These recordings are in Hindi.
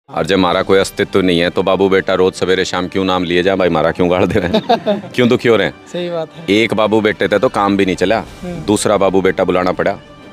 और जब हमारा कोई अस्तित्व नहीं है तो बाबू बेटा रोज सवेरे शाम क्यों नाम लिए जाए भाई, हमारा क्यों गाड़ दे रहे हैं क्यों दुखी हो रहे हैं। सही बात है। एक बाबू बेटे थे तो काम भी नहीं चला, दूसरा बाबू बेटा बुलाना पड़ा,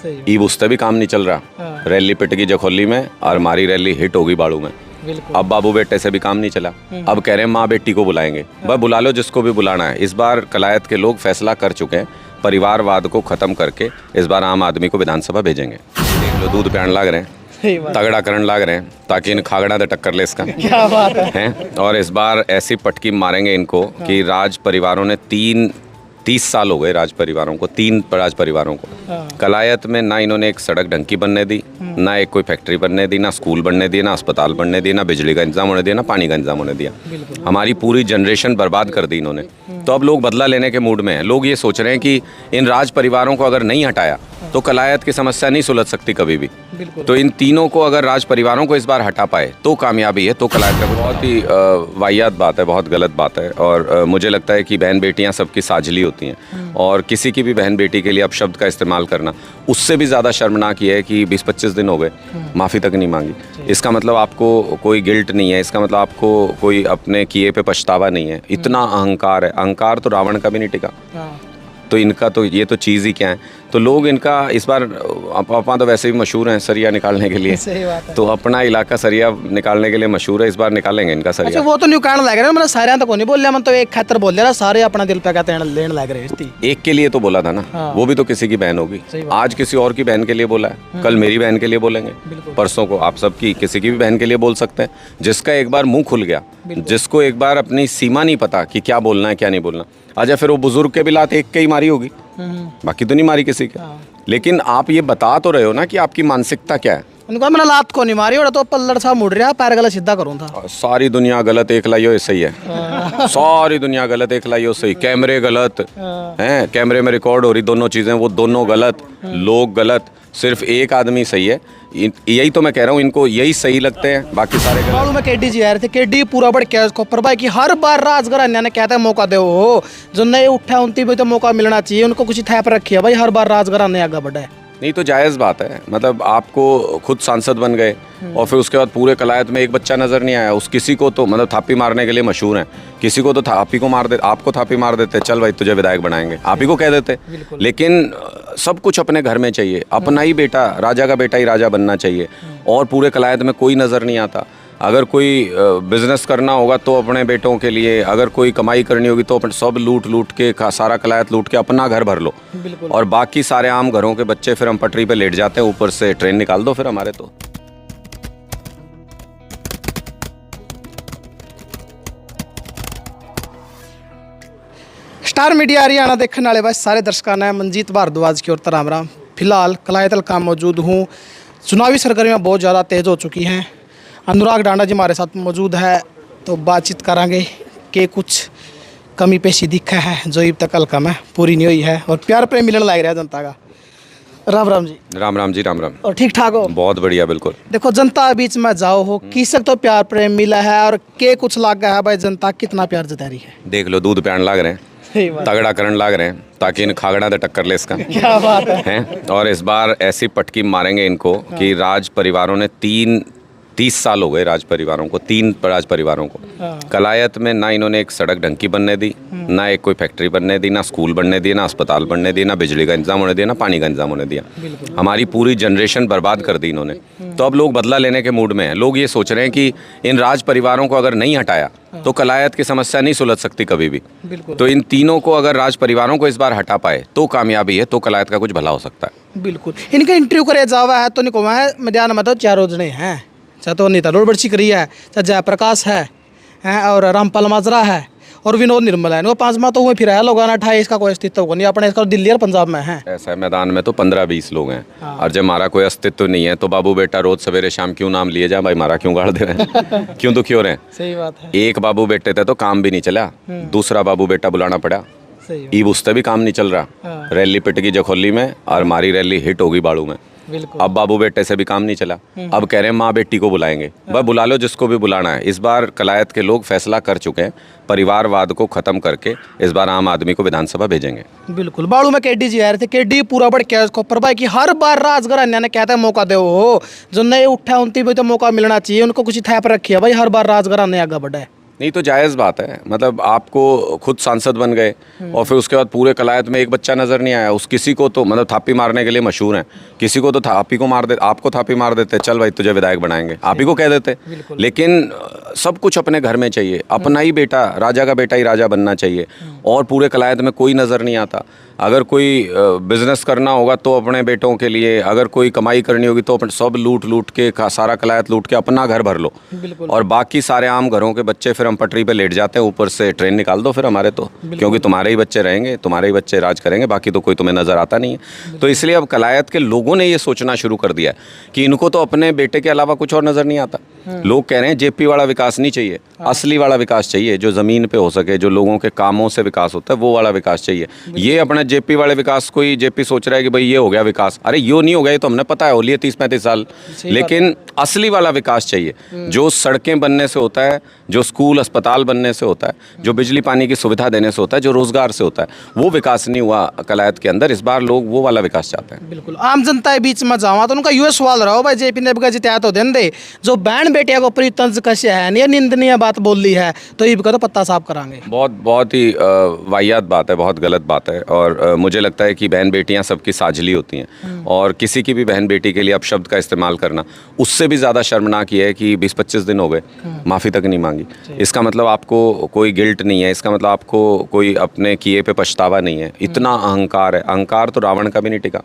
सही ईब उससे भी काम नहीं चल रहा। रैली पिट गई जखोली में और हमारी रैली हिट होगी बाड़ू में। बिल्कुल। अब बाबू बेटे से भी काम नहीं चला, अब कह रहे हैं माँ बेटी को बुलाएंगे। भाई बुला लो जिसको भी बुलाना है। इस बार कलायत के लोग फैसला कर चुके हैं, परिवारवाद को खत्म करके इस बार आम आदमी को विधानसभा भेजेंगे। देख लो दूध प्यान लाग रहे हैं, सही बात। तगड़ा करण लाग रहे हैं ताकि इन खागड़ा दे टक्कर ले इसका। क्या बात है। हैं और इस बार ऐसी पटकी मारेंगे इनको कि राज परिवारों ने 30 साल हो गए, राज परिवारों को, 3 राज परिवारों को। कलायत में ना इन्होंने एक सड़क ढंग की बनने दी, ना एक कोई फैक्ट्री बनने दी, ना स्कूल बनने दिए, ना अस्पताल बनने दिए, ना बिजली का इंतजाम होने दिया, ना पानी का इंतजाम होने दिया। हमारी पूरी जनरेशन बर्बाद कर दी इन्होंने। तो अब लोग बदला लेने के मूड में हैं। लोग ये सोच रहे हैं कि इन राज परिवारों को अगर नहीं हटाया तो कलायत की समस्या नहीं सुलझ सकती कभी भी। तो इन तीनों को अगर राज परिवारों को इस बार हटा पाए तो कामयाबी है, तो कलायत का बहुत ही वाहियात बात है, बहुत गलत बात है। और मुझे लगता है कि बहन बेटियां सबकी साझली होती हैं और किसी की भी बहन बेटी के लिए अपशब्द का इस्तेमाल करना उससे भी ज़्यादा शर्मनाक ये है कि 20-25 दिन हो गए माफ़ी तक नहीं मांगी। इसका मतलब आपको कोई गिल्ट नहीं है, इसका मतलब आपको कोई अपने किए पे पछतावा नहीं है। इतना अहंकार है, अहंकार तो रावण का भी नहीं टिका। तो इनका तो ये तो चीज़ ही क्या है। तो लोग इनका इस बार अपना तो वैसे भी मशहूर हैं सरिया निकालने के लिए। सही बात है। तो अपना इलाका सरिया निकालने के लिए मशहूर है, इस बार निकालेंगे इनका सरिया। अच्छा वो तो न्यू कारण लग रहा है, मतलब सारे तो नहीं बोल रहा, मैं तो एक खातर बोल रहा, सारे अपना दिल पे कहते हैं लेने लग रहे हैं। एक के लिए तो बोला था ना, वो भी तो किसी की बहन होगी। आज किसी और की बहन के लिए बोला है, कल मेरी बहन के लिए बोलेंगे, परसों को आप सबकी किसी की भी बहन के लिए बोल सकते हैं। जिसका एक बार मुंह खुल गया, जिसको एक बार अपनी सीमा नहीं पता कि क्या बोलना है क्या नहीं बोलना, अच्छा फिर वो बुजुर्ग के भी लात एक के ही मारी होगी, बाकी तो नहीं मारी किसी के। लेकिन आप ये बता तो रहे हो ना कि आपकी मानसिकता क्या है। उनको मैंने लात को नहीं मारी और तो पल्लड़ सा मुड़ रहा, पैर गला सीधा करूँ था। सारी दुनिया गलत एक लाइयो सही है, सारी दुनिया गलत एक लाइयो सही। कैमरे गलत हैं, कैमरे में रिकॉर्ड हो रही दोनों चीज़ें, वो दोनों गलत, लोग गलत, सिर्फ एक आदमी सही है। यही तो मैं कह रहा हूँ, इनको यही सही लगते हैं, बाकी सारे गलत। मालूम है केडी जी आ रहे थे, केडी पूरा बढ़ क्या उसको पर भाई कि हर बार राजघरान्या ने कहता है मौका दो हो, जो नए उठा उनती भी तो मौका मिलना चाहिए, उनको कुछ थैप रखी है भाई, हर बार राजघरान्या आगे बढ़ा है। नहीं तो जायज़ बात है, मतलब आपको खुद सांसद बन गए और फिर उसके बाद पूरे कलायत में एक बच्चा नज़र नहीं आया। उस किसी को तो मतलब थापी मारने के लिए मशहूर हैं, किसी को तो थापी को मार दे, आपको थापी मार देते, चल भाई तुझे विधायक बनाएंगे, आप ही को कह देते। लेकिन सब कुछ अपने घर में चाहिए, अपना ही बेटा, राजा का बेटा ही राजा बनना चाहिए। और पूरे कलायत में कोई नज़र नहीं आता। अगर कोई बिजनेस करना होगा तो अपने बेटों के लिए, अगर कोई कमाई करनी होगी तो सब लूट के सारा कलायत लूट के अपना घर भर लो, और बाकी सारे आम घरों के बच्चे फिर हम पटरी पे लेट जाते हैं, ऊपर से ट्रेन निकाल दो फिर हमारे। तो स्टार मीडिया हरियाणा देखने वाले बस सारे दर्शकों ने मनजीत भारद्वाज की ओर तो राम राम। फिलहाल कलायत हल्का मौजूद हूँ। चुनावी सरगर्मियाँ बहुत ज़्यादा तेज़ हो चुकी हैं। अनुराग डांडा जी हमारे साथ मौजूद है, तो बातचीत करांगे कि कुछ कमी पेशी दिखा है जो अब तक हल्का में पूरी नहीं हुई है, और प्यार प्रेम मिलने लग रहा है जनता का। राम राम जी। राम राम जी, राम राम। और ठीक ठाक हो? बहुत बढ़िया, बिल्कुल। देखो जनता बीच में जाओ हो, किसक तो प्यार प्रेम मिला है और के कुछ लाग गया है भाई, जनता कितना प्यार जता रही है। देख लो दूध प्यान लाग रहे हैं, तगड़ा करण लाग रहे हैं ताकि इन खागड़ा दे टक्कर ले इसका। क्या बात है। हैं और इस बार ऐसी पटकी मारेंगे इनको कि राज परिवारों ने 30 साल हो गए, राज परिवारों को, 3 राज परिवारों को। कलायत में ना इन्होंने एक सड़क ढंग की बनने दी, ना एक कोई फैक्ट्री बनने दी, ना स्कूल बनने दिए, ना अस्पताल बनने दिए, ना बिजली का इंतजाम होने दिया, ना पानी का इंतजाम होने दिया। हमारी पूरी जनरेशन बर्बाद कर दी इन्होंने। तो अब लोग बदला लेने के मूड में हैं। लोग ये सोच रहे हैं कि इन राज परिवारों को अगर नहीं हटाया तो कलायत की समस्या नहीं सुलझ सकती कभी भी। तो इन तीनों को अगर राज परिवारों को इस बार हटा पाए तो कामयाबी है, तो कलायत का कुछ भला हो सकता है। बिल्कुल। इनका इंटरव्यू करे जावा है तो नहीं को है मैदान में तो 4 जने हैं, चाहे तो नीता रोडबर्ची करी है, चाहे जयप्रकाश है और रामपाल माजरा है और विनोद निर्मल है। 5 माह तो हुए फिर है लोग 28 का कोई अस्तित्व को नहीं अपने, इसका दिल्ली और पंजाब में है। ऐसा है, मैदान में तो 15-20 लोग हैं। और जब हमारा कोई अस्तित्व नहीं है तो बाबू बेटा रोज सवेरे शाम क्यों नाम लिए जाए भाई, हमारा क्यों गाड़ दे रहे हैं क्यों दुखी हो रहे हैं। सही बात है। एक बाबू बेटे थे तो काम भी नहीं चला, दूसरा बाबू बेटा बुलाना पड़ा, ईब उससे भी काम नहीं चल रहा। रैली पिट गई जखोली में और हमारी रैली हिट होगी बाड़ू में। बिल्कुल। अब बाबू बेटे से भी काम नहीं चला, अब कह रहे हैं माँ बेटी को बुलाएंगे। वह बुला लो जिसको भी बुलाना है। इस बार कलायत के लोग फैसला कर चुके हैं, परिवारवाद को ख़त्म करके इस बार आम आदमी को विधानसभा भेजेंगे। बिल्कुल। बाड़ू में केडी जी आ रहे थे, केडी पूरा बढ़ क्या उसको पर भाई कि हर बार राजघराने ने कहता है मौका दो हो, जो नए उठा उनकी भी तो मौका मिलना चाहिए, उनको कुछ था पर रखी है भाई, हर बार राजघराने आगे बढ़ा है। नहीं तो जायज़ बात है, मतलब आपको खुद सांसद बन गए और फिर उसके बाद पूरे कलायत में एक बच्चा नज़र नहीं आया। उस किसी को तो मतलब थापी मारने के लिए मशहूर हैं, किसी को तो थापी को मार दे, आपको थापी मार देते, चल भाई तुझे विधायक बनाएंगे, आप ही को कह देते। लेकिन सब कुछ अपने घर में चाहिए, अपना ही बेटा, राजा का बेटा ही राजा बनना चाहिए। और पूरे कलायत में कोई नज़र नहीं आता। अगर कोई बिजनेस करना होगा तो अपने बेटों के लिए, अगर कोई कमाई करनी होगी तो अपन सब लूट के सारा कलायत लूट के अपना घर भर लो, और बाकी सारे आम घरों के बच्चे फिर हम पटरी पे लेट जाते हैं, ऊपर से ट्रेन निकाल दो फिर हमारे तो, क्योंकि तुम्हारे ही बच्चे रहेंगे, तुम्हारे ही बच्चे राज करेंगे, बाकी तो कोई तुम्हें नज़र आता नहीं है। तो इसलिए अब कलायत के लोगों ने ये सोचना शुरू कर दिया है कि इनको तो अपने बेटे के अलावा कुछ और नज़र नहीं आता। लोग कह रहे हैं जेपी वाला विकास नहीं चाहिए, असली वाला विकास चाहिए, जो ज़मीन पे हो सके, जो लोगों के कामों से विकास होता है, वो वाला विकास चाहिए। ये अपने जेपी वाले विकास को ही जेपी सोच रहा है कि भाई ये हो गया विकास। अरे यो नहीं हो गया, ये तो हमने पता है, हो लिए 30-35 साल। लेकिन असली वाला विकास चाहिए, जो सड़कें बनने से होता है, जो स्कूल अस्पताल बनने से होता है, जो बिजली पानी की सुविधा देने से होता है, जो रोजगार से होता है, वो विकास नहीं हुआ कलायत के अंदर। इस बार लोग वो वाला विकास चाहते हैं। बिल्कुल। आम जनता के बीच में जावा तो उनका यूँ सवाल रहा हो भाई जेपी ने भी जिताया तो दिन दे, जो बहन बेटिया को प्री तंज कश्य है, ये निंदनीय बात बोल ली है, तो ये भी तो पत्ता साफ कराएंगे। बहुत ही वाहियात बात है, बहुत गलत बात है। और मुझे लगता है कि बहन बेटियां सबकी साझली होती हैं, और किसी की भी बहन बेटी के लिए अपशब्द का इस्तेमाल करना उससे भी ज़्यादा शर्मनाक ये है कि 20-25 दिन हो गए, माफ़ी तक नहीं मांगी। इसका मतलब आपको कोई गिल्ट नहीं है, इसका मतलब आपको कोई अपने किए पे पछतावा नहीं है। इतना अहंकार है, अहंकार तो रावण का भी नहीं टिका।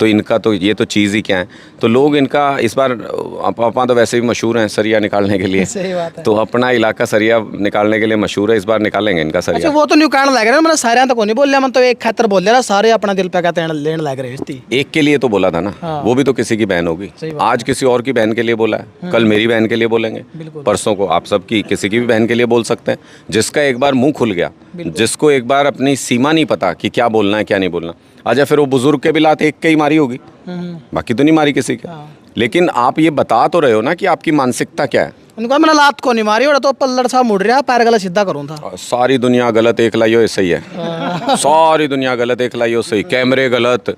तो इनका तो ये तो चीज़ ही क्या है। तो लोग इनका इस बार अपना तो वैसे भी मशहूर हैं सरिया निकालने के लिए, सही बात है। तो अपना इलाका सरिया निकालने के लिए मशहूर है, इस बार निकालेंगे इनका अच्छा, सरिया। वो तो न्यू कहने लग रहे हैं, मतलब सारे तो नहीं बोल रहा, मैं तो एक खातर बोल रहा, सारे अपना दिल पे कहते हैं लेने लग रहे हैं। एक के लिए तो बोला था ना, वो भी तो किसी की बहन होगी। आज किसी और की बहन के लिए बोला है, कल मेरी बहन के लिए बोलेंगे, परसों को आप सबकी किसी की भी बहन के लिए बोल सकते हैं। जिसका एक बार मुंह खुल गया, जिसको एक बार अपनी सीमा नहीं पता कि क्या बोलना है क्या नहीं बोलना, अच्छा फिर वो बुजुर्ग के भी लात एक के ही मारी होगी, बाकी तो नहीं मारी किसी के। लेकिन आप ये बता तो रहे हो ना कि आपकी मानसिकता क्या है। उनको मैंने लात को नहीं मारी, और तो पल्लड़ सा मुड़ रहा, पैर गला सीधा करूँ था। सारी दुनिया गलत एक लाइयो ऐसे ही है। सारी दुनिया गलत एक लाइयो सही, कैमरे गलत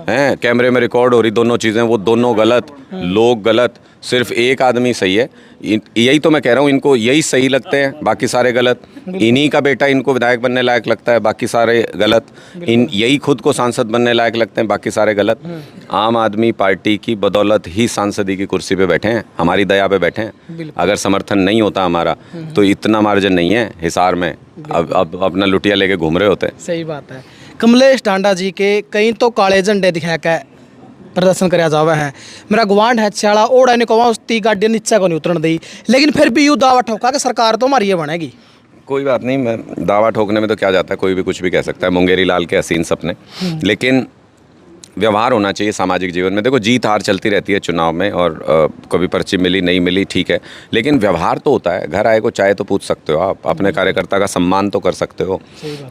हैं, कैमरे में रिकॉर्ड हो रही दोनों चीज़ें, वो दोनों गलत, लोग गलत, सिर्फ एक आदमी सही है। यही तो मैं कह रहा हूँ, इनको यही सही लगते हैं, बाकी सारे गलत। इन्हीं का बेटा इनको विधायक बनने लायक लगता है, बाकी सारे गलत। यही खुद को सांसद बनने लायक लगते हैं, बाकी सारे गलत। आम आदमी पार्टी की बदौलत ही सांसदी की कुर्सी पे बैठे हैं, हमारी दया पे बैठे हैं। अगर समर्थन नहीं होता हमारा तो इतना मार्जिन नहीं है हिसार में, अब अपना लुटिया लेके घूम रहे होते। सही बात है। कमलेश टांडा जी के कई तो काले झंडे दिखा के प्रदर्शन कराया जावा है, मेरा गवांड है छाड़ा ओड़ा नहीं कवा उसकी गाड़ी नीचे को नहीं उतरन दी, लेकिन फिर भी यूँ दावा ठोका कि सरकार तो हमारी ये बनेगी। कोई बात नहीं, मैं दावा ठोकने में तो क्या जाता है, कोई भी कुछ भी कह सकता है, मुंगेरी लाल के हसीन सपने। लेकिन व्यवहार होना चाहिए सामाजिक जीवन में। देखो जीत हार चलती रहती है चुनाव में, और कभी पर्ची मिली नहीं मिली ठीक है, लेकिन व्यवहार तो होता है। घर आए को चाय तो पूछ सकते हो आप, अपने कार्यकर्ता का सम्मान तो कर सकते हो,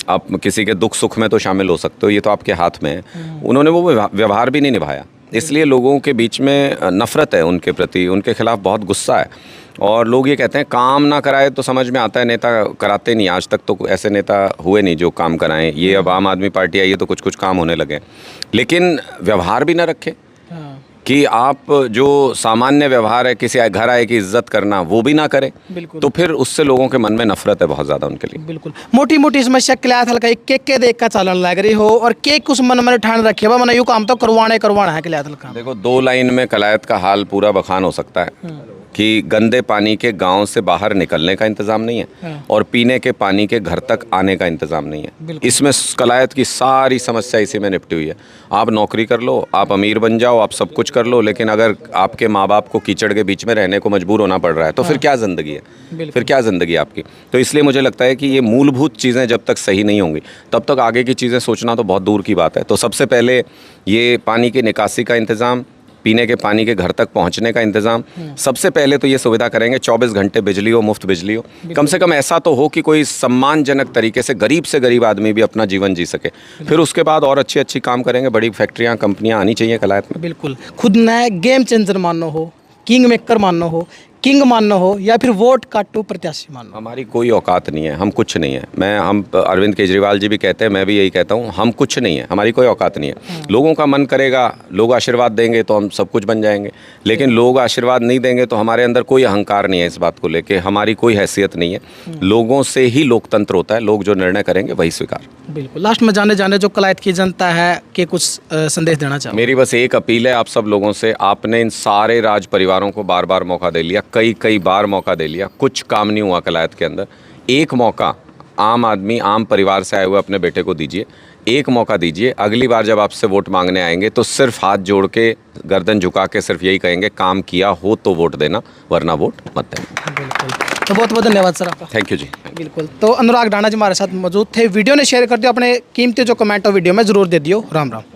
आप किसी के दुख सुख में तो शामिल हो सकते हो, ये तो आपके हाथ में है। उन्होंने वो व्यवहार भी नहीं निभाया, इसलिए लोगों के बीच में नफ़रत है उनके प्रति, उनके खिलाफ बहुत गुस्सा है। और लोग ये कहते हैं काम ना कराए तो समझ में आता है नेता कराते नहीं, आज तक तो ऐसे नेता हुए नहीं जो काम कराएं। ये अब आम आदमी पार्टी आई है तो कुछ कुछ काम होने लगे, लेकिन व्यवहार भी ना रखे कि आप जो सामान्य व्यवहार है, किसी घर आए की इज्जत करना, वो भी ना करें, तो फिर उससे लोगों के मन में नफरत है बहुत ज़्यादा उनके लिए। बिल्कुल। मोटी मोटी समस्या क्लास हल्का केक के देख का चालन लग रही हो, और केक उस मन में ठान रखे हुआ, मैंने यूँ काम तो करवाना है क्लास हल्का। देखो 2 लाइन में कलायत का हाल पूरा बखान हो सकता है कि गंदे पानी के गांव से बाहर निकलने का इंतज़ाम नहीं है, और पीने के पानी के घर तक आने का इंतज़ाम नहीं है। इसमें कलायत की सारी समस्या इसी में निपटी हुई है। आप नौकरी कर लो, आप अमीर बन जाओ, आप सब कुछ कर लो, लेकिन अगर आपके माँ बाप को कीचड़ के बीच में रहने को मजबूर होना पड़ रहा है तो फिर क्या ज़िंदगी है, फिर क्या ज़िंदगी आपकी। तो इसलिए मुझे लगता है कि ये मूलभूत चीज़ें जब तक सही नहीं होंगी तब तक आगे की चीज़ें सोचना तो बहुत दूर की बात है। तो सबसे पहले ये पानी की निकासी का इंतज़ाम, पीने के पानी के घर तक पहुंचने का इंतज़ाम, सबसे पहले तो ये सुविधा करेंगे 24 घंटे बिजली हो, मुफ्त बिजली हो। कम से कम ऐसा तो हो कि कोई सम्मानजनक तरीके से गरीब आदमी भी अपना जीवन जी सके। फिर उसके बाद और अच्छी अच्छी काम करेंगे, बड़ी फैक्ट्रियाँ कंपनियाँ आनी चाहिए कलायत में। बिल्कुल, खुद ने गेम चेंजर मानो हो, किंग मेकर मानो हो, किंग मानो हो, या फिर वोट काटो प्रत्याशी मानो। हमारी कोई औकात नहीं है, हम कुछ नहीं है। हम अरविंद केजरीवाल जी भी कहते हैं, मैं भी यही कहता हूँ, हम कुछ नहीं है, हमारी कोई औकात नहीं है। लोगों का मन करेगा, लोग आशीर्वाद देंगे तो हम सब कुछ बन जाएंगे, लेकिन लोग आशीर्वाद नहीं देंगे तो हमारे अंदर कोई अहंकार नहीं है इस बात को लेके, हमारी कोई हैसियत नहीं है। लोगों से ही लोकतंत्र होता है, लोग जो निर्णय करेंगे वही स्वीकार। बिल्कुल, लास्ट में जाने जो कलायत की जनता है के कुछ संदेश देना चाहो। मेरी बस एक अपील है आप सब लोगों से, आपने इन सारे राज परिवारों को बार बार मौका दे लिया, कई बार मौका दे लिया, कुछ काम नहीं हुआ कलायत के अंदर। एक मौका आम आदमी, आम परिवार से आए हुए अपने बेटे को दीजिए, एक मौका दीजिए। अगली बार जब आपसे वोट मांगने आएंगे तो सिर्फ हाथ जोड़ के, गर्दन झुका के सिर्फ यही कहेंगे, काम किया हो तो वोट देना, वरना वोट मत देना। बिल्कुल, तो बहुत बहुत धन्यवाद सर आपका। थैंक यू जी। बिल्कुल, तो अनुराग डांडा जी हमारे साथ मौजूद थे। वीडियो ने शेयर कर दियो, अपने कीमती जो कमेंट हो वीडियो में ज़रूर दे दियो। राम राम।